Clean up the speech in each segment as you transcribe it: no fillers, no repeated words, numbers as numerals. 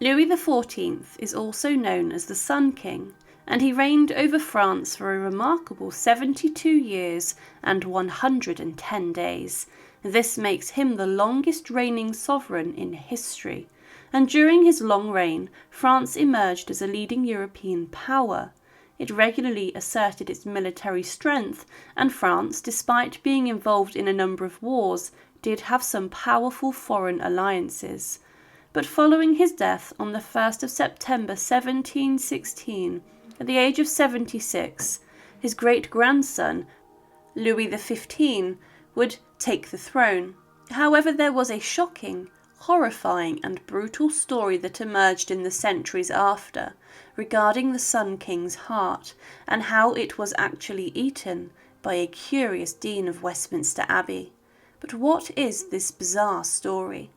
Louis XIV is also known as the Sun King, and he reigned over France for a remarkable 72 years and 110 days. This makes him the longest reigning sovereign in history, and during his long reign, France emerged as a leading European power. It regularly asserted its military strength, and France, despite being involved in a number of wars, did have some powerful foreign alliances. But following his death on the 1st of September 1716, at the age of 76, his great-grandson, Louis XV, would take the throne. However, there was a shocking, horrifying and brutal story that emerged in the centuries after, regarding the Sun King's heart, and how it was actually eaten by a curious Dean of Westminster Abbey. But what is this bizarre story?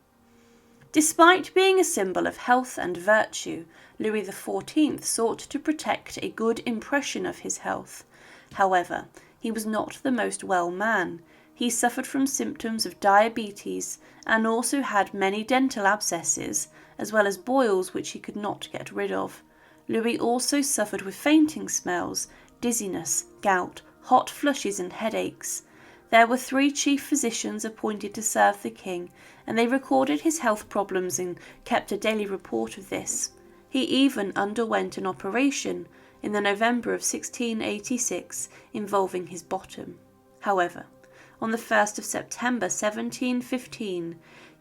Despite being a symbol of health and virtue, Louis XIV sought to protect a good impression of his health. However, he was not the most well man. He suffered from symptoms of diabetes and also had many dental abscesses, as well as boils which he could not get rid of. Louis also suffered with fainting spells, dizziness, gout, hot flushes and headaches. There were 3 chief physicians appointed to serve the king, and they recorded his health problems and kept a daily report of this. He even underwent an operation in the November of 1686 involving his bottom. However, on the 1st of September 1715,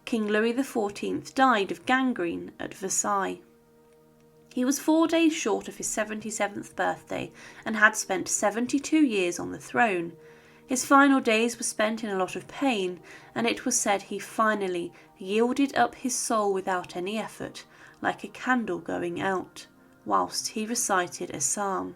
King Louis XIV died of gangrene at Versailles. He was 4 days short of his 77th birthday and had spent 72 years on the throne. His final days were spent in a lot of pain, and it was said he finally yielded up his soul without any effort, like a candle going out, whilst he recited a psalm.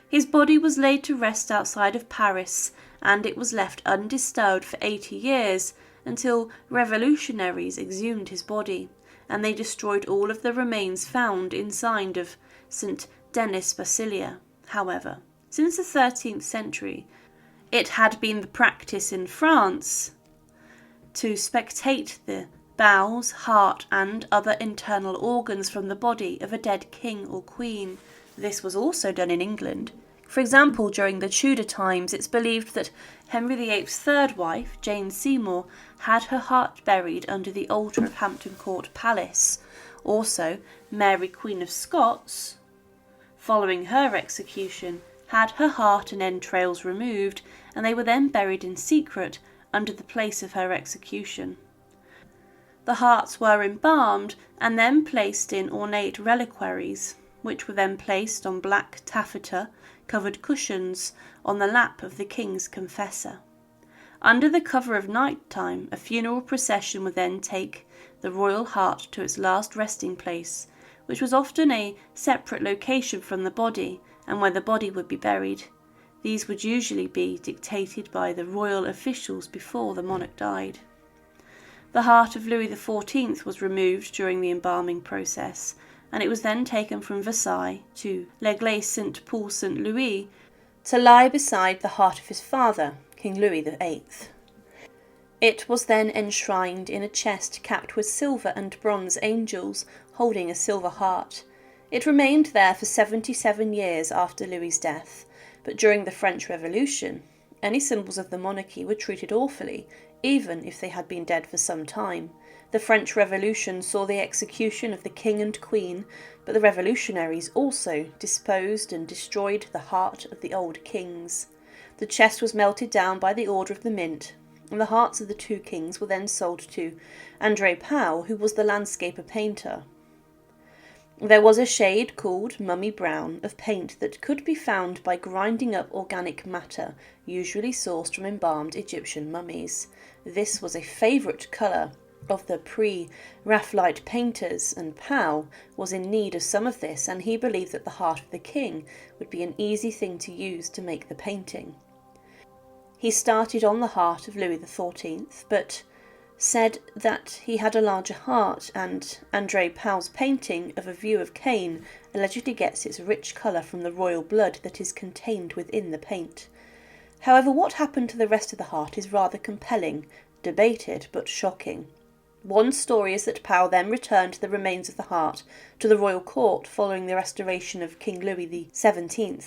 His body was laid to rest outside of Paris, and it was left undisturbed for 80 years until revolutionaries exhumed his body, and they destroyed all of the remains found inside of St. Denis Basilia. However, since the 13th century, it had been the practice in France to spectate the bowels, heart, and other internal organs from the body of a dead king or queen. This was also done in England. For example, during the Tudor times, it's believed that Henry VIII's third wife, Jane Seymour, had her heart buried under the altar of Hampton Court Palace. Also, Mary, Queen of Scots, following her execution, had her heart and entrails removed, and they were then buried in secret under the place of her execution. The hearts were embalmed and then placed in ornate reliquaries, which were then placed on black taffeta-covered cushions on the lap of the king's confessor. Under the cover of night-time, a funeral procession would then take the royal heart to its last resting place, which was often a separate location from the body and where the body would be buried. These would usually be dictated by the royal officials before the monarch died. The heart of Louis XIV was removed during the embalming process, and it was then taken from Versailles to l'Église Saint-Paul-Saint-Louis to lie beside the heart of his father, King Louis VIII. It was then enshrined in a chest capped with silver and bronze angels holding a silver heart. It remained there for 77 years after Louis's death, but during the French Revolution, any symbols of the monarchy were treated awfully, even if they had been dead for some time. The French Revolution saw the execution of the king and queen, but the revolutionaries also disposed and destroyed the heart of the old kings. The chest was melted down by the order of the Mint, and the hearts of the 2 kings were then sold to André Pau, who was the landscaper painter. There was a shade called mummy brown of paint that could be found by grinding up organic matter, usually sourced from embalmed Egyptian mummies. This was a favourite colour of the pre-Raphaelite painters, and Pau was in need of some of this, and he believed that the heart of the king would be an easy thing to use to make the painting. He started on the heart of Louis XIV, but said that he had a larger heart, and André Pau's painting of a view of Cain allegedly gets its rich colour from the royal blood that is contained within the paint. However, what happened to the rest of the heart is rather compelling, debated but shocking. One story is that Pau then returned the remains of the heart to the royal court following the restoration of King Louis XVII.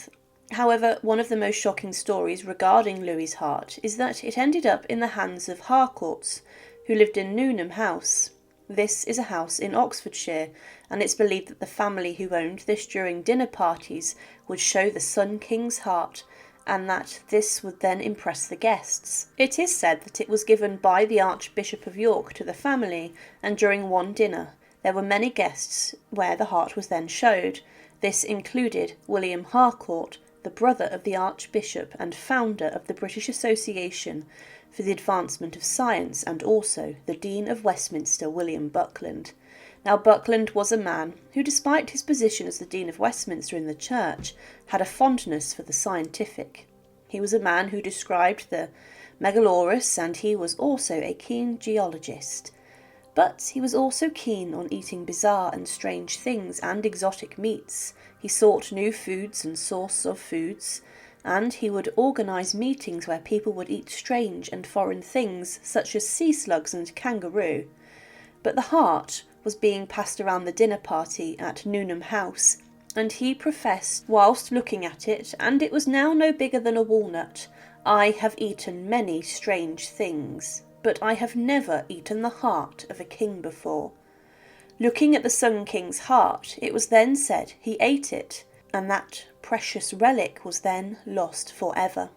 However, one of the most shocking stories regarding Louis's heart is that it ended up in the hands of Harcourts, who lived in Newnham House. This is a house in Oxfordshire, and it's believed that the family who owned this during dinner parties would show the Sun King's heart, and that this would then impress the guests. It is said that it was given by the Archbishop of York to the family, and during one dinner there were many guests where the heart was then showed. This included William Harcourt, the brother of the Archbishop and founder of the British Association for the Advancement of Science, and also the Dean of Westminster, William Buckland. Now, Buckland was a man who, despite his position as the Dean of Westminster in the church, had a fondness for the scientific. He was a man who described the megalorus, and he was also a keen geologist. But he was also keen on eating bizarre and strange things and exotic meats. He sought new foods and sources of foods, and he would organise meetings where people would eat strange and foreign things such as sea slugs and kangaroo. But the heart was being passed around the dinner party at Newnham House, and he professed whilst looking at it, and it was now no bigger than a walnut, "I have eaten many strange things, but I have never eaten the heart of a king before." Looking at the Sun King's heart, it was then said he ate it, and that precious relic was then lost forever.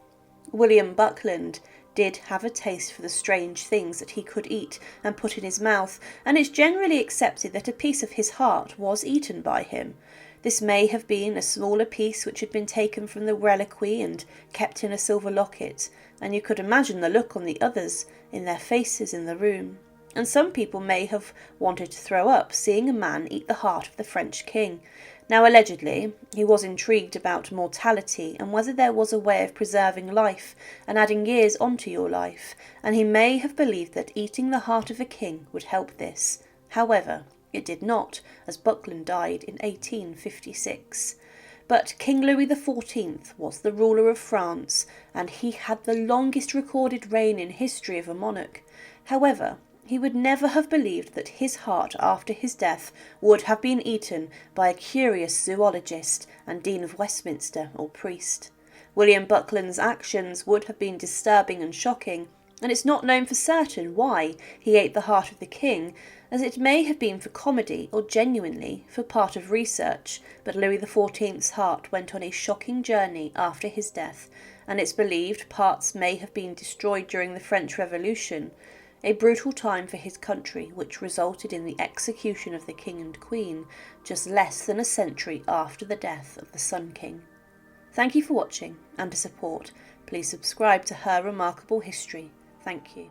William Buckland did have a taste for the strange things that he could eat and put in his mouth, and it's generally accepted that a piece of his heart was eaten by him. This may have been a smaller piece which had been taken from the reliquary and kept in a silver locket, and you could imagine the look on the others in their faces in the room. And some people may have wanted to throw up seeing a man eat the heart of the French king. Now, allegedly, he was intrigued about mortality and whether there was a way of preserving life and adding years onto your life, and he may have believed that eating the heart of a king would help this. However, it did not, as Buckland died in 1856. But King Louis XIV was the ruler of France, and he had the longest recorded reign in history of a monarch. However, he would never have believed that his heart after his death would have been eaten by a curious zoologist and Dean of Westminster or priest. William Buckland's actions would have been disturbing and shocking, and it's not known for certain why he ate the heart of the king, as it may have been for comedy or genuinely for part of research, but Louis XIV's heart went on a shocking journey after his death, and it's believed parts may have been destroyed during the French Revolution, a brutal time for his country which resulted in the execution of the king and queen just less than a century after the death of the Sun King. Thank you for watching, and to support, please subscribe to Her Remarkable History. Thank you.